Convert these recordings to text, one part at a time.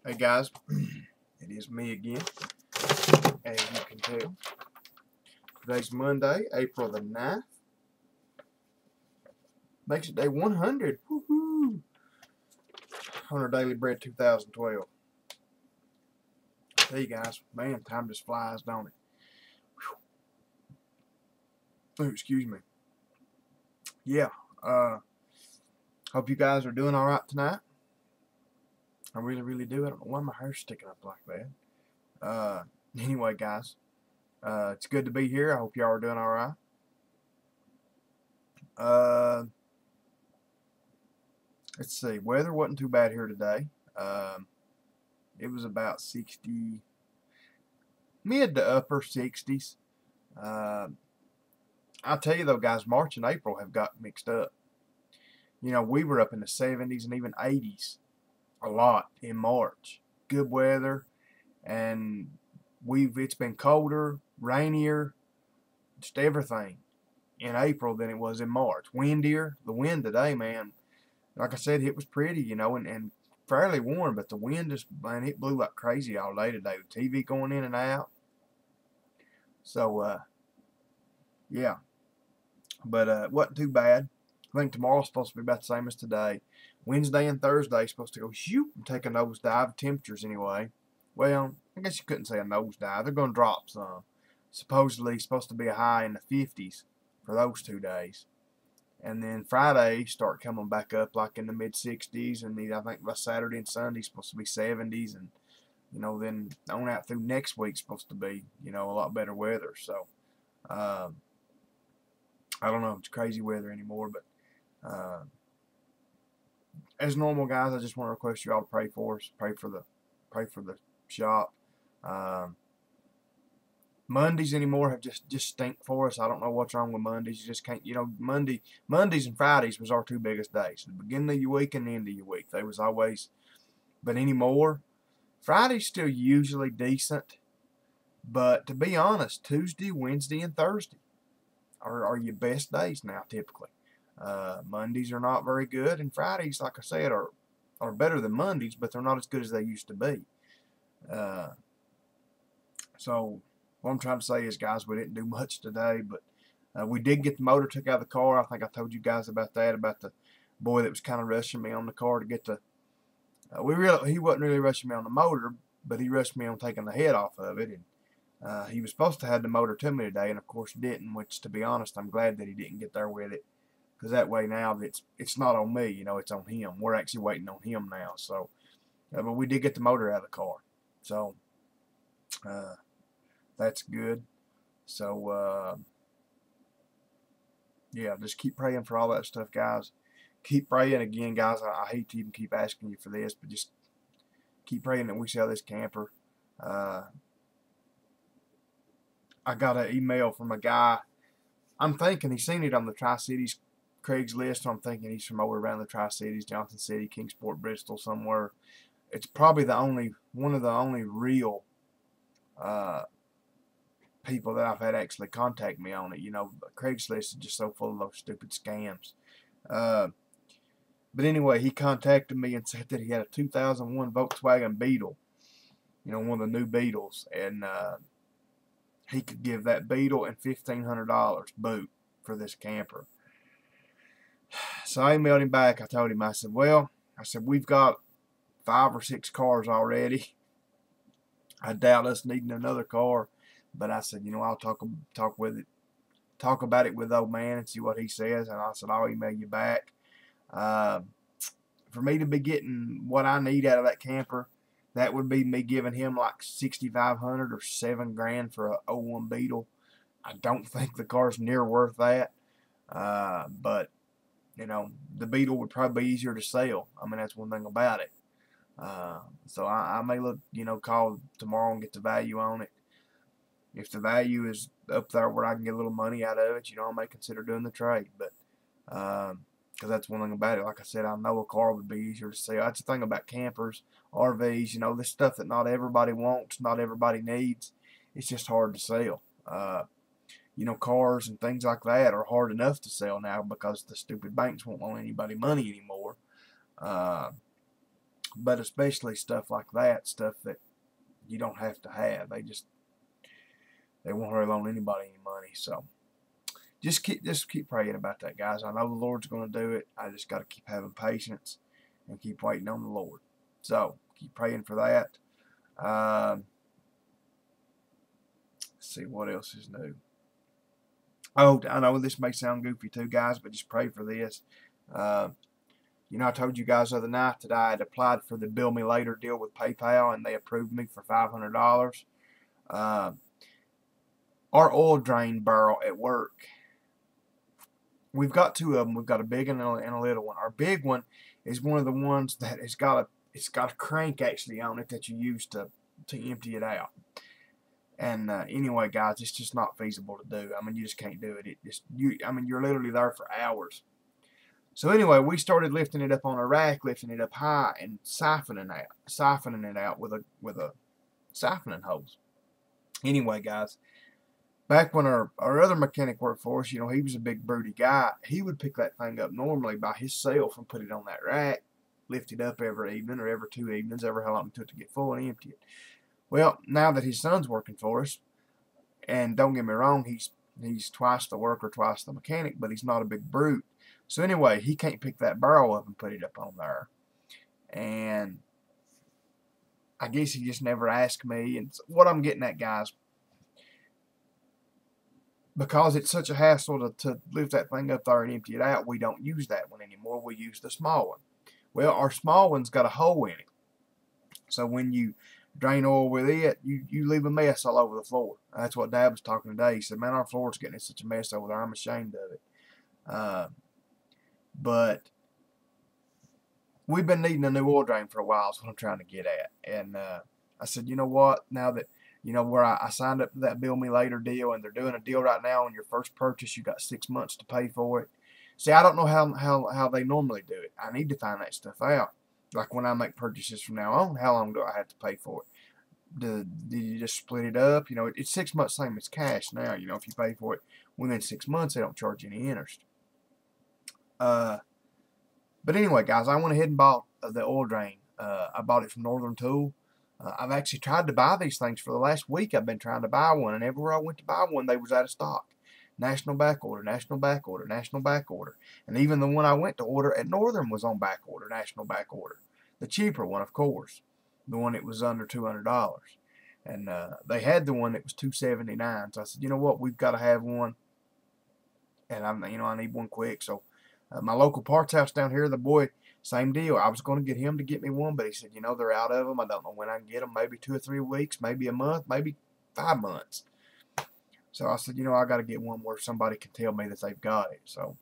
Hey guys, it is me again, as you can tell. Today's Monday, April the 9th. Makes it day 100. Woohoo! On our Daily Bread 2012. Hey guys, man, time just flies, don't it? Whew. Oh, excuse me. Yeah, hope you guys are doing alright tonight. I really do. I don't know why my hair's sticking up like that. Anyway, guys, it's good to be here. I hope y'all are doing alright. Let's see. Weather wasn't too bad here today. It was about 60, mid to upper 60s. I'll tell you though, guys, March and April have got mixed up. You know, we were up in the 70s and even 80s a lot in March. Good weather, and it's been colder, rainier, just everything in April than it was in March. Windier. The wind today, man, like I said, it was pretty, you know, and fairly warm, but the wind just, man, it blew like crazy all day today. The TV going in and out. So, yeah. But it wasn't too bad. I think tomorrow's supposed to be about the same as today. Wednesday and Thursday supposed to go shoot and take a nosedive, temperatures anyway. Well, I guess you couldn't say a nosedive. They're going to drop some. Supposedly supposed to be a high in the 50s for those 2 days. And then Friday start coming back up like in the mid 60s, and I think by Saturday and Sunday supposed to be 70s, and you know, then on out through next week supposed to be, you know, a lot better weather. So I don't know, it's crazy weather anymore, but as normal, guys, I just want to request you all to pray for us, pray for the shop. Mondays anymore have just stink for us. I don't know what's wrong with Mondays. You just can't, you know, Mondays and Fridays was our 2 biggest days. The beginning of your week and the end of your week. They was always, but anymore, Friday's still usually decent. But to be honest, Tuesday, Wednesday, and Thursday are your best days now, typically. Mondays are not very good, and Fridays, like I said, are better than Mondays, but they're not as good as they used to be. So what I'm trying to say is, guys, we didn't do much today, but we did get the motor took out of the car. I think I told you guys about that, about the boy that was kind of rushing me on the car to get the. He wasn't really rushing me on the motor, but he rushed me on taking the head off of it. And he was supposed to have the motor to me today, and of course didn't. Which, to be honest, I'm glad that he didn't get there with it, because that way now it's not on me, you know, it's on him. We're actually waiting on him now. So, but we did get the motor out of the car, so that's good. So yeah, just keep praying for all that stuff, guys. Keep praying again, guys. I hate to even keep asking you for this, but just keep praying that we sell this camper. I got an email from a guy. I'm thinking he's seen it on the Tri-Cities Craigslist. So I'm thinking he's from over around the Tri-Cities, Johnson City, Kingsport, Bristol, somewhere. It's probably one of the only real people that I've had actually contact me on it. You know, Craigslist is just so full of those stupid scams. But anyway, he contacted me and said that he had a 2001 Volkswagen Beetle, you know, one of the new Beetles, and he could give that Beetle and $1,500 boot for this camper. So I emailed him back. I told him, I said, well, we've got 5 or 6 cars already. I doubt us needing another car, but I said, you know, I'll talk about it with old man and see what he says. And I said, I'll email you back. For me to be getting what I need out of that camper, that would be me giving him like $6,500 or $7 grand for a 01 Beetle. I don't think the car's near worth that. But you know, the Beetle would probably be easier to sell. I mean, that's one thing about it. So I may look, you know, call tomorrow and get the value on it. If the value is up there where I can get a little money out of it, you know, I may consider doing the trade. But because that's one thing about it. Like I said, I know a car would be easier to sell. That's the thing about campers, RVs. You know, this stuff that not everybody wants, not everybody needs. It's just hard to sell. You know, cars and things like that are hard enough to sell now because the stupid banks won't loan anybody money anymore. But especially stuff like that, stuff that you don't have to have. They won't really loan anybody any money. So just keep praying about that, guys. I know the Lord's going to do it. I just got to keep having patience and keep waiting on the Lord. So keep praying for that. Let's see what else is new. Oh, I know this may sound goofy too, guys, but just pray for this. You know, I told you guys the other night that I had applied for the Bill Me Later deal with PayPal, and they approved me for $500. Our oil drain barrel at work, we've got two of them. We've got a big one and a little one. Our big one is one of the ones that it's got a crank actually on it that you use to empty it out. And anyway, guys, it's just not feasible to do. I mean, you just can't do it. I mean, you're literally there for hours. So anyway, we started lifting it up on a rack, lifting it up high, and siphoning it out with a siphoning hose. Anyway, guys, back when our other mechanic worked for us, you know, he was a big broody guy. He would pick that thing up normally by himself and put it on that rack, lift it up every evening or every 2 evenings, ever how long it took to get full, and empty it. Well, now that his son's working for us, and don't get me wrong, he's twice the worker, twice the mechanic, but he's not a big brute. So anyway, he can't pick that barrel up and put it up on there. And I guess he just never asked me. And what I'm getting at, guys, because it's such a hassle to lift that thing up there and empty it out, we don't use that one anymore. We use the small one. Well, our small one's got a hole in it. So when you drain oil with it, you leave a mess all over the floor. That's what Dad was talking today. He said, man, our floor's getting in such a mess over there. I'm ashamed of it. But we've been needing a new oil drain for a while, is what I'm trying to get at. And I said, you know what, now that, you know, where I signed up for that Bill Me Later deal, and they're doing a deal right now on your first purchase, you got 6 months to pay for it. See, I don't know how they normally do it. I need to find that stuff out. Like when I make purchases from now on, how long do I have to pay for it? Do you just split it up? You know, it's 6 months, same as cash now. You know, if you pay for it within 6 months, they don't charge you any interest. But anyway, guys, I went ahead and bought the oil drain. I bought it from Northern Tool. I've actually tried to buy these things for the last week. I've been trying to buy one, and everywhere I went to buy one, they was out of stock. National back order, national back order, national back order. And even the one I went to order at Northern was on back order, national back order. The cheaper one, of course. The one that was under $200. And they had the one that was $279. So I said, you know what, we've got to have one. And I need one quick. So my local parts house down here, the boy, same deal. I was going to get him to get me one, but he said, you know, they're out of them. I don't know when I can get them. Maybe 2 or 3 weeks, maybe a month, maybe 5 months. So I said, you know, I got to get one where somebody can tell me that they've got it. So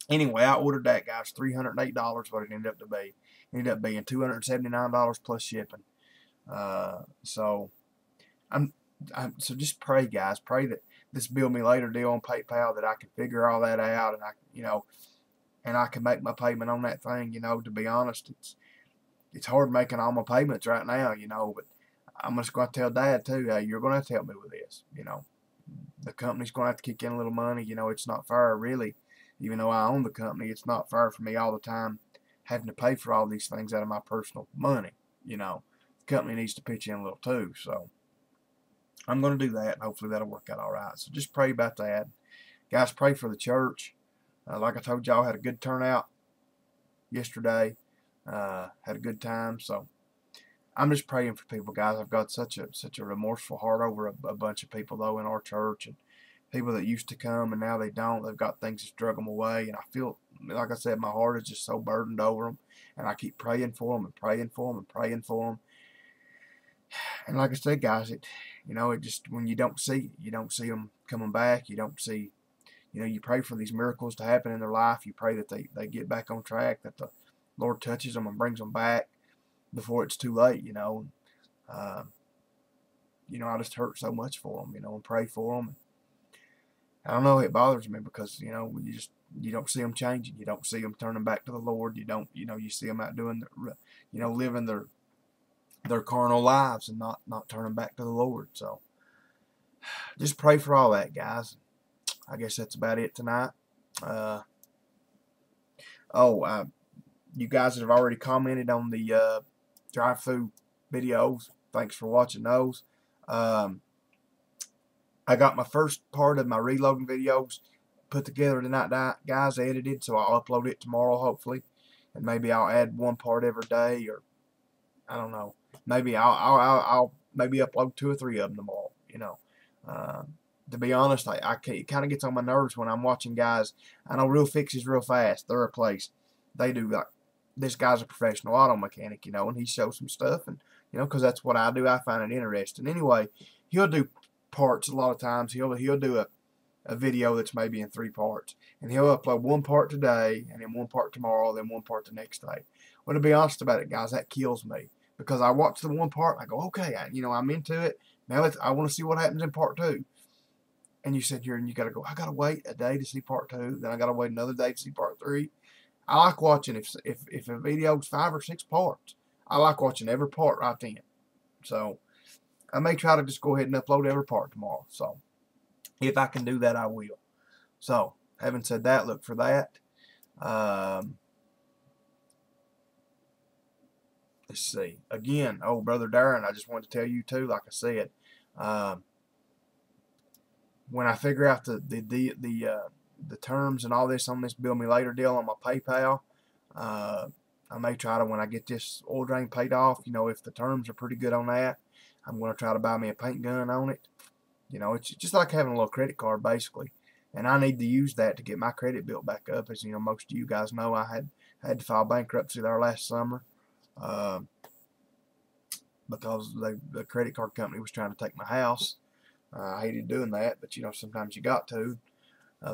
anyway, I ordered that, guys. $308 what it ended up to be. It ended up being $279 plus shipping. So so just pray, guys. Pray that this Bill Me Later deal on PayPal, that I can figure all that out, and I can make my payment on that thing. You know, to be honest, it's hard making all my payments right now. You know, but I'm just going to tell Dad too. Hey, you're going to have to help me with this. You know, the company's going to have to kick in a little money. You know, it's not fair, really. Even though I own the company, it's not fair for me all the time having to pay for all these things out of my personal money. You know, the company needs to pitch in a little too. So I'm going to do that, and hopefully that'll work out all right. So just pray about that. Guys, pray for the church. Like I told y'all, had a good turnout yesterday. Had a good time. So I'm just praying for people, guys. I've got such a remorseful heart over a bunch of people, though, in our church, and people that used to come and now they don't. They've got things that drug them away, and I feel, like I said, my heart is just so burdened over them, and I keep praying for them and praying for them and praying for them. And like I said, guys, it just, when you don't see them coming back, you don't see, you pray for these miracles to happen in their life. You pray that they get back on track, that the Lord touches them and brings them back before it's too late. I just hurt so much for them, and pray for them. I don't know, it bothers me because, you don't see them changing. You don't see them turning back to the Lord. You see them out doing, living their carnal lives and not turning back to the Lord. So just pray for all that, guys. I guess that's about it tonight. you guys that have already commented on the drive-through videos, thanks for watching those. I got my first part of my reloading videos put together tonight, guys, edited, so I'll upload it tomorrow, hopefully. And maybe I'll add one part every day, or I don't know. Maybe I'll maybe upload 2 or 3 of them tomorrow. You know, to be honest, it kind of gets on my nerves when I'm watching guys. I know Real Fix is real fast. They're a place. They do, like, this guy's a professional auto mechanic, you know, and he shows some stuff, and you know, because that's what I do. I find it interesting. Anyway, he'll do parts a lot of times. He'll do a video that's maybe in 3 parts, and he'll upload 1 part today, and then 1 part tomorrow, then 1 part the next day. Well, to be honest about it, guys, that kills me, because I watch the 1 part, and I go, okay, you know, I'm into it. Now I want to see what happens in part 2. And you sit here and you got to go, I got to wait a day to see part 2, then I got to wait another day to see part 3. I like watching, if a video's 5 or 6 parts, I like watching every part right then. So I may try to just go ahead and upload every part tomorrow. So if I can do that, I will. So having said that, look for that. Let's see. Again, oh, Brother Darren, I just wanted to tell you too, like I said, when I figure out the terms and all this on this Bill Me Later deal on my PayPal, I may try to, when I get this oil drain paid off, you know, if the terms are pretty good on that, I'm going to try to buy me a paint gun on it. You know, it's just like having a little credit card, basically. And I need to use that to get my credit built back up. As you know, most of you guys know, I had to file bankruptcy there last summer because the credit card company was trying to take my house. I hated doing that, but you know, sometimes you got to.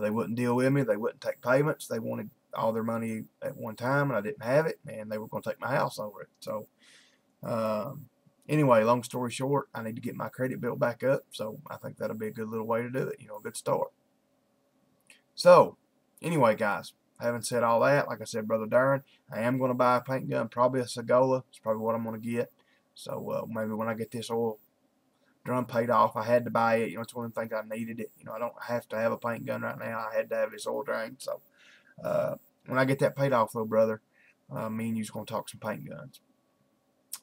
They wouldn't deal with me. They wouldn't take payments. They wanted all their money at one time, and I didn't have it, and they were going to take my house over it. So anyway, long story short, I need to get my credit built back up, so I think that'll be a good little way to do it, you know, a good start. So anyway, guys, having said all that, like I said, Brother Darren, I am going to buy a paint gun, probably a Segola. It's probably what I'm going to get. So maybe when I get this oil drum paid off, I had to buy it. You know, it's one of the things I needed it. You know, I don't have to have a paint gun right now. I had to have this oil drain. So when I get that paid off, though, brother, me and you's going to talk some paint guns.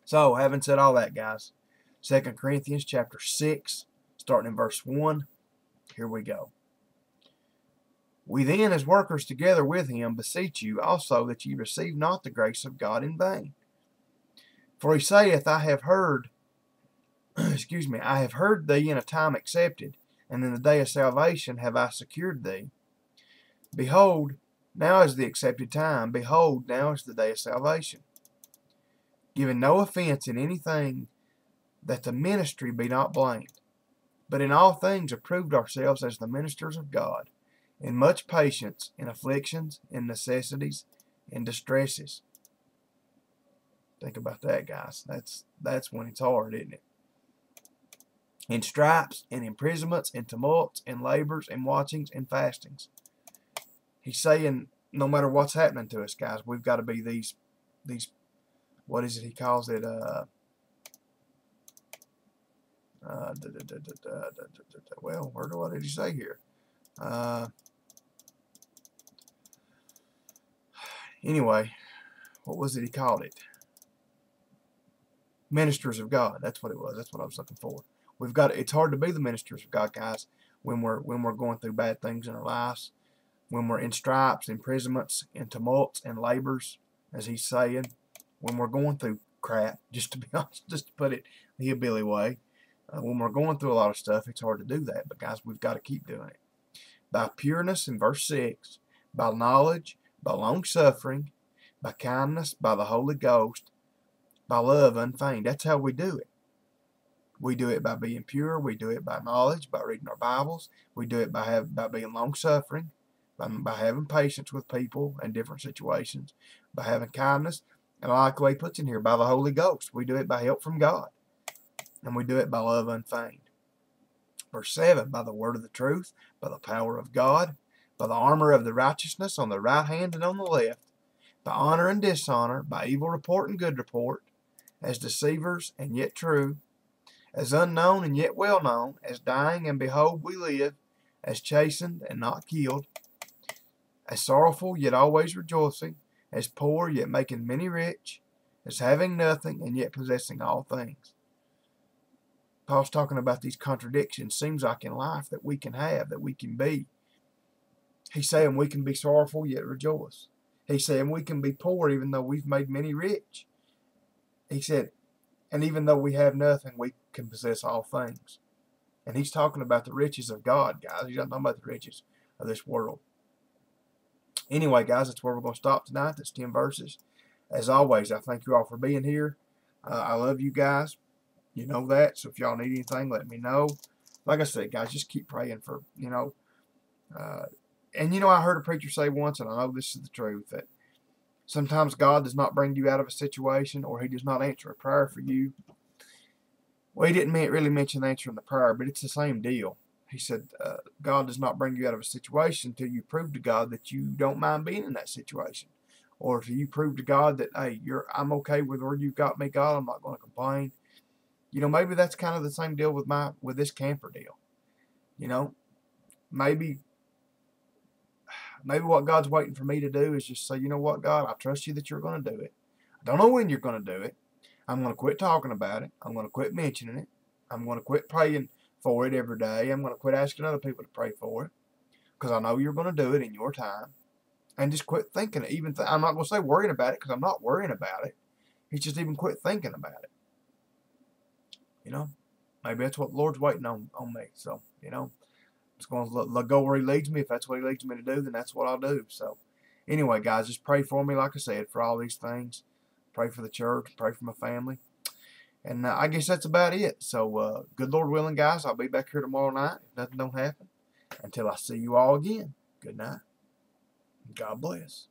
So, having said all that, guys, 2 Corinthians chapter 6, starting in verse 1, here we go. We then, as workers together with him, beseech you also that ye receive not the grace of God in vain. For he saith, I have heard, excuse me, I have heard thee in a time accepted, and in the day of salvation have I secured thee. Behold, now is the accepted time. Behold, now is the day of salvation. Giving no offense in anything, that the ministry be not blamed, but in all things approved ourselves as the ministers of God, in much patience, in afflictions, in necessities, in distresses. Think about that, guys. That's when it's hard, isn't it? In stripes, in imprisonments, in tumults, in labors, in watchings, in fastings. He's saying, no matter what's happening to us, guys, we've got to be these what is it he calls it? Well, what did he say here? Anyway, what was it he called it? Ministers of God. That's what it was. That's what I was looking for. We've got. It's hard to be the ministers of God, guys, when we're going through bad things in our lives, when we're in stripes, imprisonments, in tumults, and labors, as he's saying. When we're going through crap, just to be honest, just to put it the hillbilly way, when we're going through a lot of stuff, it's hard to do that. But guys, we've got to keep doing it. By pureness in verse 6, by knowledge, by long suffering, by kindness, by the Holy Ghost, by love unfeigned. That's how we do it. We do it by being pure. We do it by knowledge, by reading our Bibles. We do it by being long suffering, by having patience with people in different situations, by having kindness. And I like the way he puts in here, by the Holy Ghost. We do it by help from God. And we do it by love unfeigned. Verse 7, by the word of the truth, by the power of God, by the armor of the righteousness on the right hand and on the left, by honor and dishonor, by evil report and good report, as deceivers and yet true, as unknown and yet well known, as dying and behold we live, as chastened and not killed, as sorrowful yet always rejoicing, as poor yet making many rich, as having nothing and yet possessing all things. Paul's talking about these contradictions, seems like in life, that we can have, that we can be. He's saying we can be sorrowful yet rejoice. He's saying we can be poor even though we've made many rich. He said, and even though we have nothing, we can possess all things. And he's talking about the riches of God, guys. He's not talking about the riches of this world. Anyway, guys, that's where we're going to stop tonight. That's 10 verses. As always, I thank you all for being here. I love you guys. You know that. So if y'all need anything, let me know. Like I said, guys, just keep praying for, and I heard a preacher say once, and I know this is the truth, that sometimes God does not bring you out of a situation, or he does not answer a prayer for you. Well, he didn't really mention answering the prayer, but it's the same deal. He said, God does not bring you out of a situation until you prove to God that you don't mind being in that situation. Or until you prove to God that, hey, I'm okay with where you've got me, God. I'm not going to complain. Maybe that's kind of the same deal with this camper deal. Maybe what God's waiting for me to do is just say, you know what, God, I trust you that you're going to do it. I don't know when you're going to do it. I'm going to quit talking about it. I'm going to quit mentioning it. I'm going to quit praying for it every day. I'm going to quit asking other people to pray for it, because I know you're going to do it in your time. And just quit thinking it. I'm not going to say worrying about it, because I'm not worrying about it. It's just even quit thinking about it. Maybe that's what the Lord's waiting on me. So, just going to go where he leads me. If that's what he leads me to do, then that's what I'll do. So, anyway, guys, just pray for me, like I said, for all these things. Pray for the church. Pray for my family. And I guess that's about it. So, good Lord willing, guys, I'll be back here tomorrow night if nothing don't happen. Until I see you all again, good night. God bless.